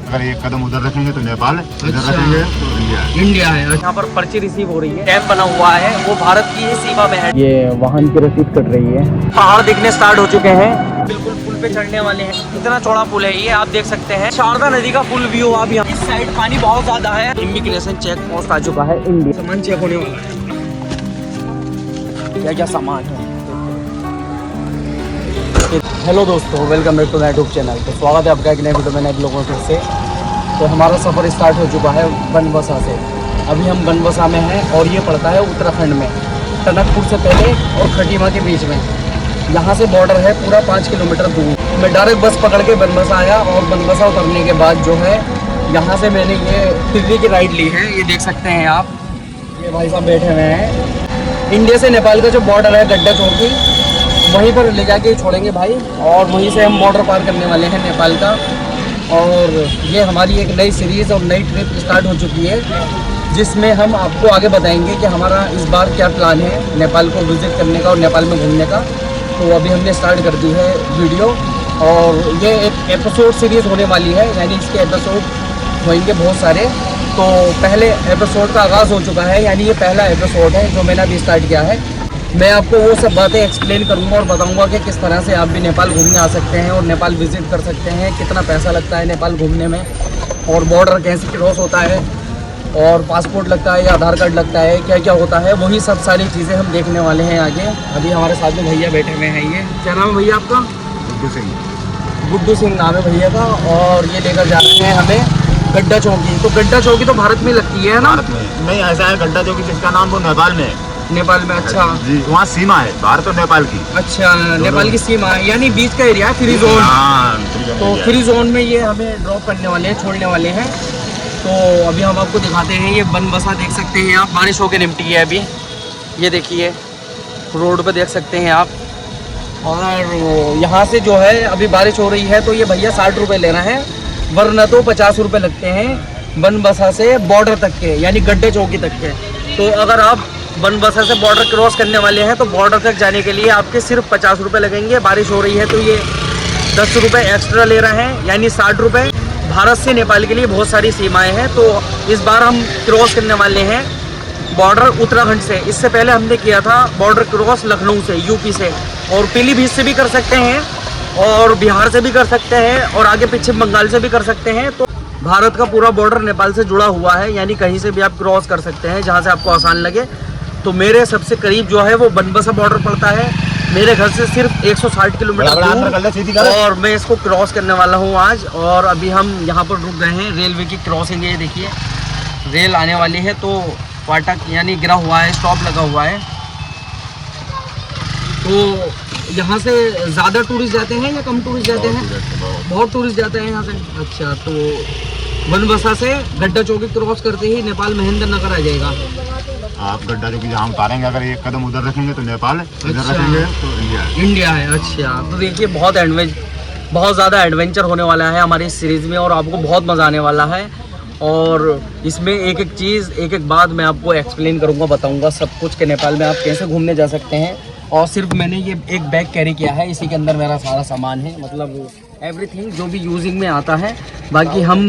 अगर एक कदम उधर रखेंगे तो नेपाल, इधर रखेंगे तो इंडिया। इंडिया है। यहाँ पर पर्ची रिसीव हो रही है, कैंप बना हुआ है, वो भारत की ही सीमा में है। ये वाहन की रसीद कट रही है। पहाड़ दिखने स्टार्ट हो चुके हैं, बिल्कुल पुल पे चढ़ने वाले हैं। इतना चौड़ा पुल है ये, आप देख सकते हैं शारदा नदी का फुल व्यू। आप यहाँ इस साइड पानी बहुत ज्यादा है। इमिग्रेशन चेक पोस्ट आ चुका है इंडिया, सामान चेक होने वाला है। क्या क्या सामान है। हेलो दोस्तों, welcome back to my YouTube channel. तो स्वागत है आपका एक नए वीडियो में नए लोगों फिर से। तो हमारा सफ़र स्टार्ट हो चुका है बनबसा से। अभी हम बनबसा में हैं और ये पड़ता है उत्तराखंड में, टनकपुर से पहले और खटीमा के बीच में। यहाँ से बॉर्डर है पूरा 5 किलोमीटर दूर। मैं डायरेक्ट बस पकड़ के बनबसा आया और बनबसा उतरने के बाद जो है यहाँ से मैंने ये टिर्री की राइड ली है। ये देख सकते हैं आप, ये भाई साहब बैठे हुए हैं। इंडिया से नेपाल का जो बॉर्डर है गड्ढा चौकी, वहीं पर ले जाके छोड़ेंगे भाई, और वहीं से हम बॉर्डर पार करने वाले हैं नेपाल का। और ये हमारी एक नई सीरीज़ और नई ट्रिप स्टार्ट हो चुकी है, जिसमें हम आपको आगे बताएंगे कि हमारा इस बार क्या प्लान है नेपाल को विज़िट करने का और नेपाल में घूमने का। तो अभी हमने स्टार्ट कर दी है वीडियो, और ये एक एपिसोड सीरीज़ होने वाली है, यानी इसके एपिसोड होंगे बहुत सारे। तो पहले एपिसोड का आगाज़ हो चुका है, यानी ये पहला एपिसोड है जो मैंने अभी स्टार्ट किया है। मैं आपको वो सब बातें एक्सप्लेन करूंगा और बताऊंगा कि किस तरह से आप भी नेपाल घूमने आ सकते हैं और नेपाल विज़िट कर सकते हैं, कितना पैसा लगता है नेपाल घूमने में, और बॉर्डर कैसे क्रॉस होता है, और पासपोर्ट लगता है या आधार कार्ड लगता है, क्या क्या होता है, वही सब सारी चीज़ें हम देखने वाले हैं आगे। अभी हमारे साथ में भैया बैठे हुए हैं। ये क्या नाम है भैया आपका? गुड्डू सिंह। गुड्डू सिंह नाम है भैया का। और ये लेकर जा रहे हैं हमें गड्ढा चौकी। तो गड्ढा चौकी तो भारत में लगती है ना? भारत में नहीं, ऐसा है गड्ढा चौकी जिसका नाम वो नेपाल में है। नेपाल में? अच्छा जी, वहाँ सीमा है भारत और नेपाल की। अच्छा, नेपाल की सीमा है, यानी बीच का एरिया है, फ्री जोन। तो फ्री जोन में ये हमें ड्रॉप करने वाले हैं, छोड़ने वाले हैं। तो अभी हम आपको दिखाते हैं। ये बनबसा देख सकते हैं आप, बारिश होकर निपटी है अभी। ये देखिए रोड पे देख सकते हैं आप। और यहाँ से जो है अभी बारिश हो रही है, तो ये भैया 60 रुपये ले रहे हैं, वरना तो 50 रुपये लगते हैं बनबसा से बॉर्डर तक के, यानी गड्ढे चौकी तक के। तो अगर आप बनबसा से बॉर्डर क्रॉस करने वाले हैं तो बॉर्डर तक जाने के लिए आपके सिर्फ 50 रुपये लगेंगे। बारिश हो रही है तो ये 10 रुपये एक्स्ट्रा ले रहे हैं, यानी 60 रुपये। भारत से नेपाल के लिए बहुत सारी सीमाएं हैं। तो इस बार हम क्रॉस करने वाले हैं बॉर्डर उत्तराखंड से। इससे पहले हमने किया था बॉर्डर क्रॉस लखनऊ से, यूपी से, और पीलीभीत से भी कर सकते हैं, और बिहार से भी कर सकते हैं, और आगे पश्चिम बंगाल से भी कर सकते हैं। तो भारत का पूरा बॉर्डर नेपाल से जुड़ा हुआ है, यानी कहीं से भी आप क्रॉस कर सकते हैं जहाँ से आपको आसान लगे। तो मेरे सबसे करीब जो है वो बनबसा बॉर्डर पड़ता है, मेरे घर से सिर्फ 160 किलोमीटर दूर, और मैं इसको क्रॉस करने वाला हूँ आज। और अभी हम यहाँ पर रुक गए हैं, रेलवे की क्रॉसिंग है। ये देखिए रेल आने वाली है, तो फाटक यानी गिरा हुआ है, स्टॉप लगा हुआ है। तो यहाँ से ज़्यादा टूरिस्ट जाते हैं या कम टूरिस्ट जाते हैं? बहुत टूरिस्ट जाते हैं यहाँ से। अच्छा, तो बनबसा से गड्ढा चौकी क्रॉस करते ही नेपाल महेंद्र नगर आ जाएगा। आप गड्ढा चौकी जहाँ उतारेंगे, अगर एक कदम उधर रखेंगे तो नेपाल, इधर रखेंगे तो इंडिया। इंडिया है। अच्छा, तो देखिए बहुत ज़्यादा एडवेंचर होने वाला है हमारी इस सीरीज़ में, और आपको बहुत मज़ा आने वाला है। और इसमें एक एक चीज़, एक एक बात मैं आपको एक्सप्लेन करूँगा, बताऊँगा सब कुछ कि नेपाल में आप कैसे घूमने जा सकते हैं। और सिर्फ मैंने ये एक बैग कैरी किया है, इसी के अंदर मेरा सारा सामान है, मतलब एवरीथिंग जो भी यूजिंग में आता है। बाकी हम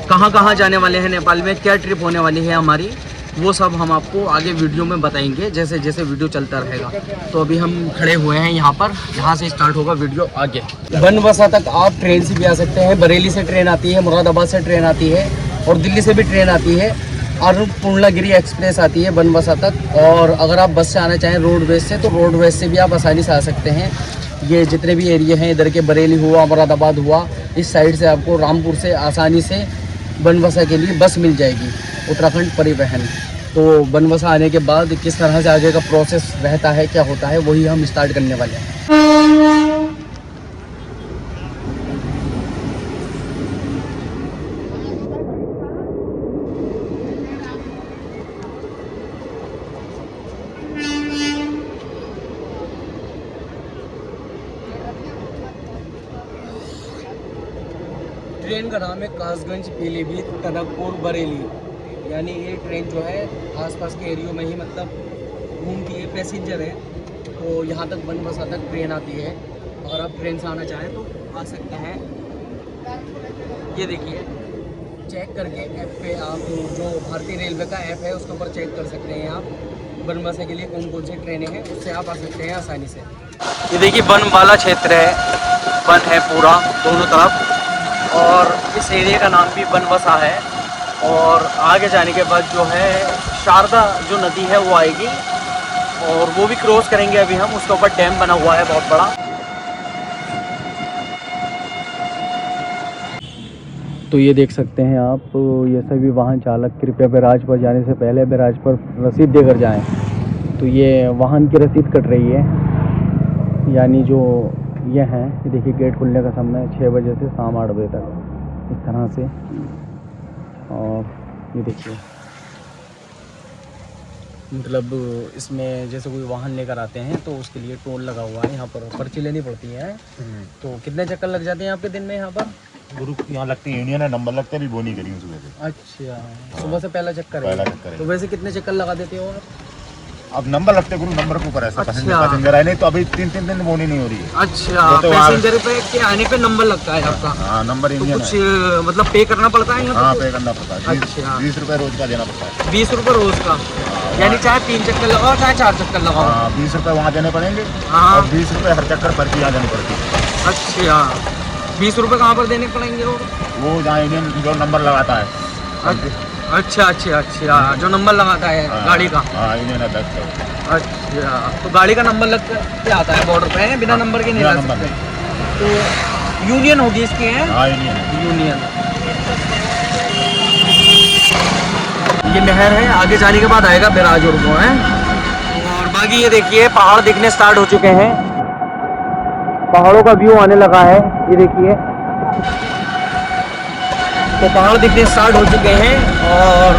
कहाँ कहाँ जाने वाले हैं नेपाल में, क्या ट्रिप होने वाली है हमारी, वो सब हम आपको आगे वीडियो में बताएंगे जैसे जैसे वीडियो चलता रहेगा। तो अभी हम खड़े हुए हैं यहाँ पर, यहाँ से स्टार्ट होगा वीडियो आगे। बनबसा तक आप ट्रेन से भी आ सकते हैं। बरेली से ट्रेन आती है, मुरादाबाद से ट्रेन आती है, और दिल्ली से भी ट्रेन आती है, और पूर्णागिरी एक्सप्रेस आती है बनबसा तक। और अगर आप बस से आना चाहें रोडवेज से, तो रोडवेज से भी आप आसानी से आ सकते हैं। ये जितने भी एरिया हैं इधर के, बरेली हुआ, मुरादाबाद हुआ, इस साइड से आपको रामपुर से आसानी से बनबसा के लिए बस मिल जाएगी, उत्तराखंड परिवहन। तो बनबसा आने के बाद किस तरह से आगे का प्रोसेस रहता है, क्या होता है, वही हम स्टार्ट करने वाले हैं। ट्रेन का नाम है कासगंज पीलीभीत टनकपुर बरेली, यानी ये ट्रेन जो है आसपास के एरियो में ही मतलब घूमती है, पैसेंजर है। तो यहाँ तक बनबसा तक ट्रेन आती है। अगर आप ट्रेन से आना चाहें तो आ सकते हैं। ये देखिए चेक करके ऐप पे आप जो भारतीय रेलवे का ऐप है उसके ऊपर चेक कर सकते हैं आप बनबसा के लिए कौन कौन सी ट्रेनें हैं, उससे आप आ सकते हैं आसानी से। ये देखिए वन वाला क्षेत्र है, वन है पूरा दोनों तरफ, और इस एरिया का नाम भी बनबसा है। और आगे जाने के बाद जो है शारदा जो नदी है वो आएगी और वो भी क्रॉस करेंगे अभी हम। उसके ऊपर डैम बना हुआ है बहुत बड़ा। तो ये देख सकते हैं आप, ये सभी वाहन चालक कृपया बैराज पर जाने से पहले बैराज पर रसीद देकर जाएं। तो ये वाहन की रसीद कट रही है, यानी जो ये हैं, ये देखिए गेट खुलने का समय 6 बजे से शाम 8 बजे तक इस तरह से। और ये देखिए मतलब इसमें जैसे कोई वाहन लेकर आते हैं तो उसके लिए टोल लगा हुआ है, यहाँ पर पर्ची लेनी पड़ती है। तो कितने चक्कर लग जाते हैं आपके दिन में यहाँ पर? ग्रुप यहाँ लगती है, इंडियन है, नंबर लगते हैं, भी वो नहीं करी हूँ सुबह से। अच्छा, सुबह से पहला चक्कर है। पहला चक्कर है। तो वैसे कितने चक्कर लगा देते हो आप? अब नंबर लगते गुरु, नंबर के ऊपर ऐसा। अच्छा। पैसेंजर आए नहीं तो अभी 3 दिन बोनी नहीं हो रही है। अच्छा, तो पैसेंजर पे के आने पे नंबर लगता है आपका? हाँ, नंबर तो इंडियन कुछ है। मतलब पे करना पड़ता है? हाँ, पे करना पड़ता है। अच्छा। 20 रुपये रोज का देना पड़ता है। 20 रुपये रोज का, यानी चाहे 3 चक्कर लगाओ चाहे 4 चक्कर लगाओ। हाँ, 20 रुपये वहाँ देने पड़ेंगे। हाँ। और 20 रुपये हर चक्कर पर्ची यहाँ देनी पड़ती है। अच्छा, 20 रुपये कहाँ पर देने पड़ेंगे? वो जहाँ इंडियन जो नंबर लगाता है। अच्छा अच्छा अच्छा, जो नंबर लगाता है गाड़ी का। हाँ, इंडियन है 10। अच्छा, तो गाड़ी का नंबर लग के आता है बॉर्डर पे, है बिना नंबर के नहीं ला सकते। तो यूनियन होगी इसकी है? हाँ, यूनियन। ये नहर है, आगे जाने के बाद आएगा बैराज और वो है। और बाकी ये देखिए पहाड़ दिखने स्टार्ट हो चुके हैं, पहाड़ों का व्यू आने लगा है। ये देखिए तो पहाड़ दिखने स्टार्ट हो चुके हैं और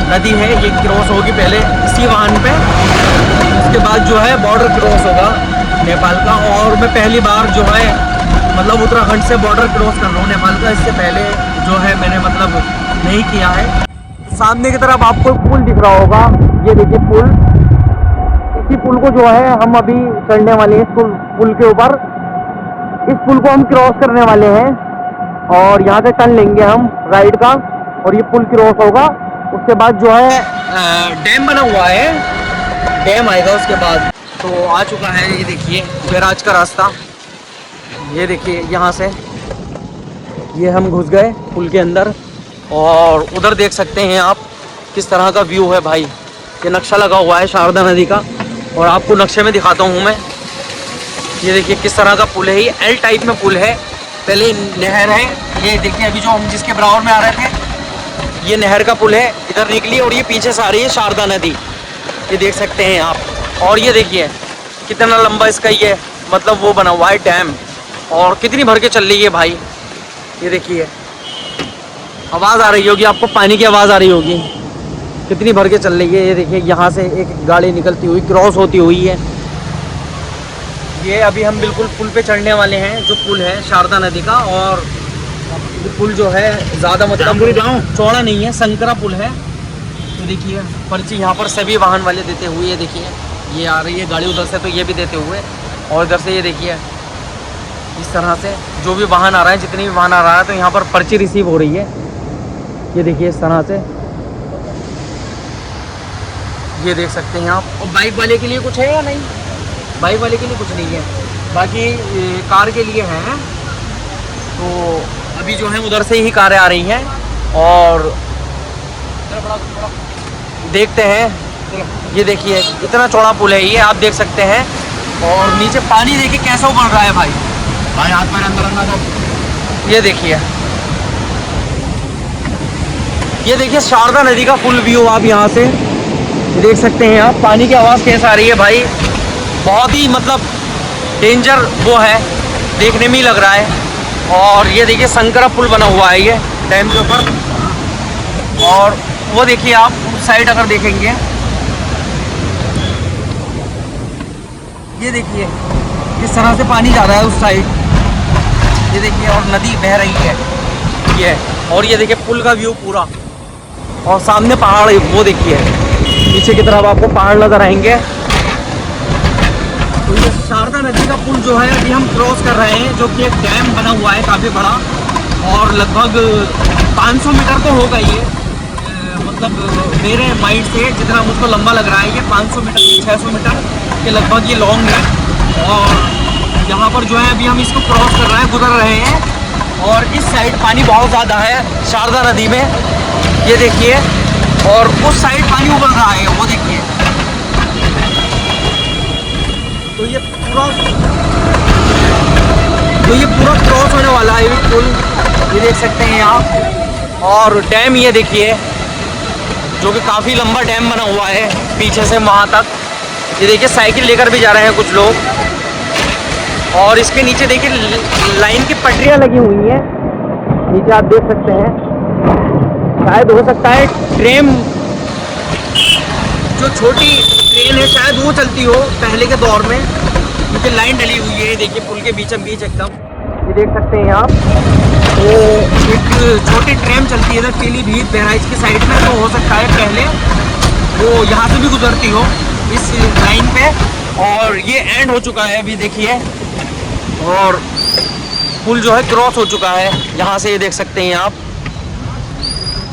नदी है, ये क्रॉस होगी पहले इसी वाहन पे, उसके बाद जो है बॉर्डर क्रॉस होगा नेपाल का। और मैं पहली बार जो है मतलब उत्तराखंड से बॉर्डर क्रॉस कर रहा हूँ नेपाल का। इससे पहले जो है मैंने मतलब नहीं किया है। सामने की तरफ आपको पुल दिख रहा होगा, ये देखिए पुल। इसी पुल को जो है हम अभी चढ़ने वाले हैं, इस पुल के ऊपर। इस पुल को हम क्रॉस करने वाले हैं और यहाँ से टर्न लेंगे हम राइट का और ये पुल क्रॉस होगा। उसके बाद जो है डैम बना हुआ है, डैम आएगा उसके बाद। तो आ चुका है, ये देखिए बैराज का रास्ता। ये देखिए यहाँ से ये हम घुस गए पुल के अंदर और उधर देख सकते हैं आप किस तरह का व्यू है भाई। ये नक्शा लगा हुआ है शारदा नदी का और आपको नक्शे में दिखाता हूँ मैं। ये देखिए किस तरह का पुल है, ये एल टाइप में पुल है। पहले नहर है, ये देखिए अभी जो हम जिसके बराबर में आ रहे थे ये नहर का पुल है, इधर निकली और ये पीछे से आ रही है शारदा नदी, ये देख सकते हैं आप। और ये देखिए कितना लंबा इसका ये मतलब वो बना हुआ है डैम, और कितनी भर के चल रही है भाई। ये देखिए आवाज़ आ रही होगी आपको, पानी की आवाज़ आ रही होगी, कितनी भर के चल रही है। ये देखिए यहाँ से एक गाड़ी निकलती हुई क्रॉस होती हुई है। ये अभी हम बिल्कुल पुल पे चढ़ने वाले हैं, जो पुल है शारदा नदी का। और ये पुल जो है ज़्यादा मतलब चौड़ा नहीं है, संकरा पुल है। तो देखिए पर्ची यहाँ पर सभी वाहन वाले देते हुए, ये देखिए ये आ रही है गाड़ी उधर से, तो ये भी देते हुए, और इधर से ये देखिए इस तरह से जो भी वाहन आ रहा है, जितनी भी वाहन आ रहा है, तो यहाँ पर पर्ची रिसीव हो रही है। ये देखिए इस तरह से, ये देख सकते हैं आप। और बाइक वाले के लिए कुछ है या नहीं? बाइक वाले के लिए कुछ नहीं है, बाकी कार के लिए है। तो अभी जो है उधर से ही कारें आ रही हैं और देखते हैं। ये देखिए इतना चौड़ा पुल है ये, आप देख सकते हैं। और नीचे पानी देखिए कैसा उबल रहा है भाई। भाई हाथ पैर अंदर अंदर दो। ये देखिए शारदा नदी का फुल व्यू आप यहाँ से देख सकते हैं। आप पानी की आवाज़ कैसे आ रही है भाई, बहुत ही मतलब डेंजर वो है, देखने में ही लग रहा है। और ये देखिए संकरा पुल बना हुआ है ये डैम के ऊपर। और वो देखिए आप उस साइड अगर देखेंगे, ये देखिए किस तरह से पानी जा रहा है उस साइड, ये देखिए, और नदी बह रही है ये। और ये देखिए पुल का व्यू पूरा, और सामने पहाड़, वो देखिए पीछे की तरफ आपको पहाड़ नजर आएंगे। तो ये शारदा नदी का पुल जो है अभी हम क्रॉस कर रहे हैं, जो कि एक डैम बना हुआ है काफ़ी बड़ा, और लगभग 500 मीटर तो होगा ये, मतलब मेरे माइंड से जितना मुझको लंबा लग रहा है ये 500 मीटर 600 मीटर के लगभग ये लॉन्ग है। और यहाँ पर जो है अभी हम इसको क्रॉस कर रहे हैं, गुजर रहे हैं। और इस साइड पानी बहुत ज़्यादा है शारदा नदी में, ये देखिए। और उस साइड पानी उबल रहा है, वो देखिए। तो ये पूरा क्रॉस होने वाला है ये पुल, ये देख सकते हैं आप। और डैम ये देखिए, जो कि काफ़ी लंबा डैम बना हुआ है पीछे से वहाँ तक। ये देखिए साइकिल लेकर भी जा रहे हैं कुछ लोग। और इसके नीचे देखिए लाइन की पटरियाँ लगी हुई हैं, नीचे आप देख सकते हैं। शायद हो सकता है ट्रेन, जो छोटी ट्रेन है शायद वो चलती हो पहले के दौर में, क्योंकि लाइन डली हुई है। देखिए पुल के बीचों बीच एकदम, ये देख सकते हैं आप। तो एक छोटी ट्रेन चलती है इधर पीलीभीत बहराइच की साइड में, तो हो सकता है पहले वो यहाँ से भी गुजरती हो इस लाइन पे। और ये एंड हो चुका है अभी देखिए, और पुल जो है क्रॉस हो चुका है यहाँ से, ये देख सकते हैं आप।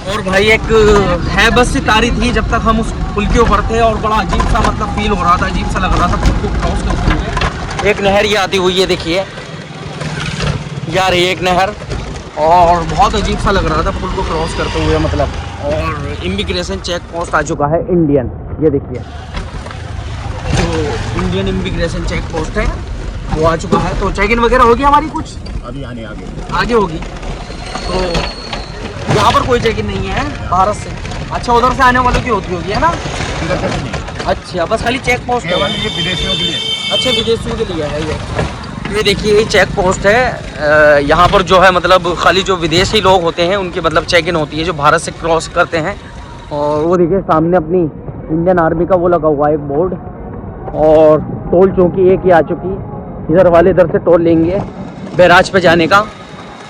और भाई एक है बस सितारी थी जब तक हम उस पुल के ऊपर थे, और बड़ा अजीब सा मतलब फील हो रहा था, अजीब सा लग रहा था पुल को क्रॉस करते हुए। एक नहर ये आती हुई है देखिए, जा रही है एक नहर, और बहुत अजीब सा लग रहा था पुल को क्रॉस करते हुए मतलब। और इमिग्रेशन चेक पोस्ट आ चुका है इंडियन, ये देखिए जो इंडियन इमिग्रेशन चेक पोस्ट है वो आ चुका है। तो चेक इन वगैरह होगी हमारी कुछ अभी आगे होगी। तो यहाँ पर कोई चेक इन नहीं है भारत से। अच्छा, उधर से आने वालों की होती होगी है ना? अच्छा, बस खाली चेक पोस्ट है ये विदेशियों के लिए। अच्छा, विदेशियों के लिए है ये देखिए ये चेक पोस्ट है। यहाँ पर जो है मतलब खाली जो विदेशी लोग होते हैं उनकी मतलब चेक इन होती है, जो भारत से क्रॉस करते हैं। और वो देखिए सामने अपनी इंडियन आर्मी का वो लगा हुआ है एक बोर्ड। और टोल चौकी एक ही आ चुकी, इधर वाले इधर से टोल लेंगे बैराज पे जाने का।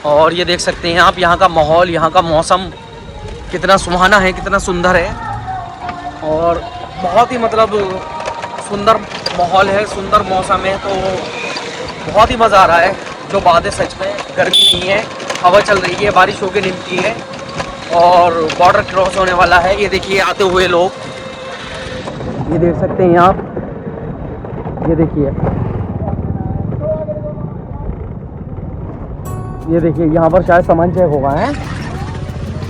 और ये देख सकते हैं आप यहाँ का माहौल, यहाँ का मौसम कितना सुहाना है, कितना सुंदर है। और बहुत ही मतलब सुंदर माहौल है, सुंदर मौसम है। तो बहुत ही मज़ा आ रहा है। जो बात है सच में, गर्मी नहीं है, हवा चल रही है, बारिश होके निकलती है, और बॉर्डर क्रॉस होने वाला है। ये देखिए आते हुए लोग, ये देख सकते हैं आप, ये देखिए यहाँ पर शायद सामान चेक होगा है।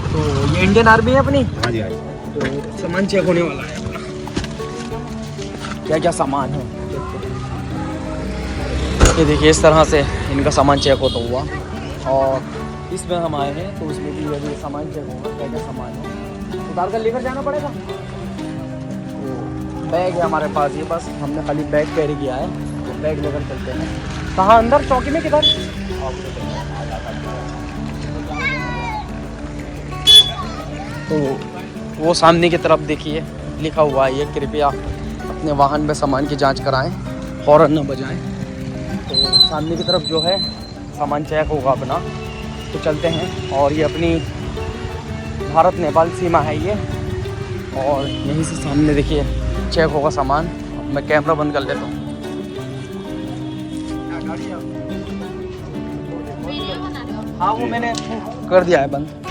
तो ये इंडियन आर्मी है अपनी। हाँ जी, तो सामान चेक होने वाला है अपना, क्या क्या सामान है ये देखिए। इस तरह से इनका सामान चेक होता हुआ, और इसमें हम आए हैं तो उसमें भी अभी सामान चेक होगा, क्या क्या सामान है उतार कर लेकर जाना पड़ेगा। तो बैग है हमारे पास, ये बस हमने खाली बैग कैरी किया है, तो बैग लेकर चलते हैं। कहाँ अंदर चौकी में किधर? तो वो सामने की तरफ देखिए लिखा हुआ है ये, कृपया अपने वाहन में सामान की जांच कराएं, हॉर्न न बजाएं। तो सामने की तरफ जो है सामान चेक होगा अपना, तो चलते हैं। और ये अपनी भारत नेपाल सीमा है ये, और यहीं से सामने देखिए चेक होगा सामान। मैं कैमरा बंद कर लेता हूँ। हाँ वो मैंने कर दिया है बंद।